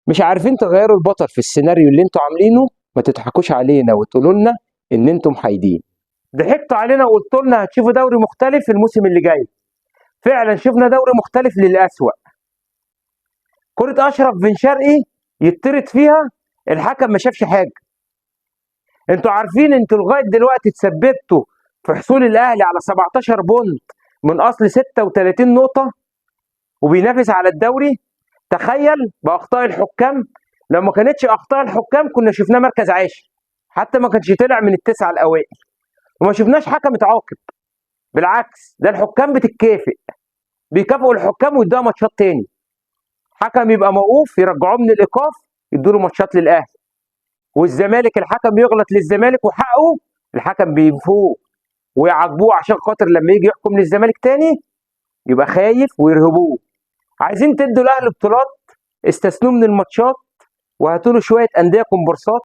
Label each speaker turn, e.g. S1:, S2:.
S1: مش عارفين تغيروا البطل في السيناريو اللي انتوا عاملينه، ما تضحكوش علينا وتقولوا لنا ان انتم محايدين. ضحكتوا علينا وقلتوا لنا هتشوفوا دوري مختلف الموسم اللي جاي. فعلا شفنا دوري مختلف للأسوأ. كرة أشرف بن شرقي يطرد فيها، الحكم ما شافش حاجة. انتوا عارفين انتوا لغاية دلوقتي تثبتوا في حصول الأهلي على 17 بونت من أصل 36 نقطة وبينافس على الدوري. تخيل بأخطاء الحكام، لو ما كانتش أخطاء الحكام كنا شفناه مركز عاشر، حتى ما كانش طلع من التسعة الأوائل، وما شفناش حكم اتعاقب. بالعكس ده الحكام بتتكافئ، بيكافئوا الحكام ويدوها ماتشات تاني. حكم يبقى موقوف يرجعوه من الإيقاف يدوا له ماتشات للأهلي. والزمالك الحكم يغلط للزمالك وحقه، الحكم بيفوق ويعاقبوه عشان خاطر لما يجي يحكم للزمالك تاني يبقى خايف ويرهبوه. عايزين تدوا الأهلي بطولات، استثنوه من الماتشات وهاتوا له شوية أندية كومبارسات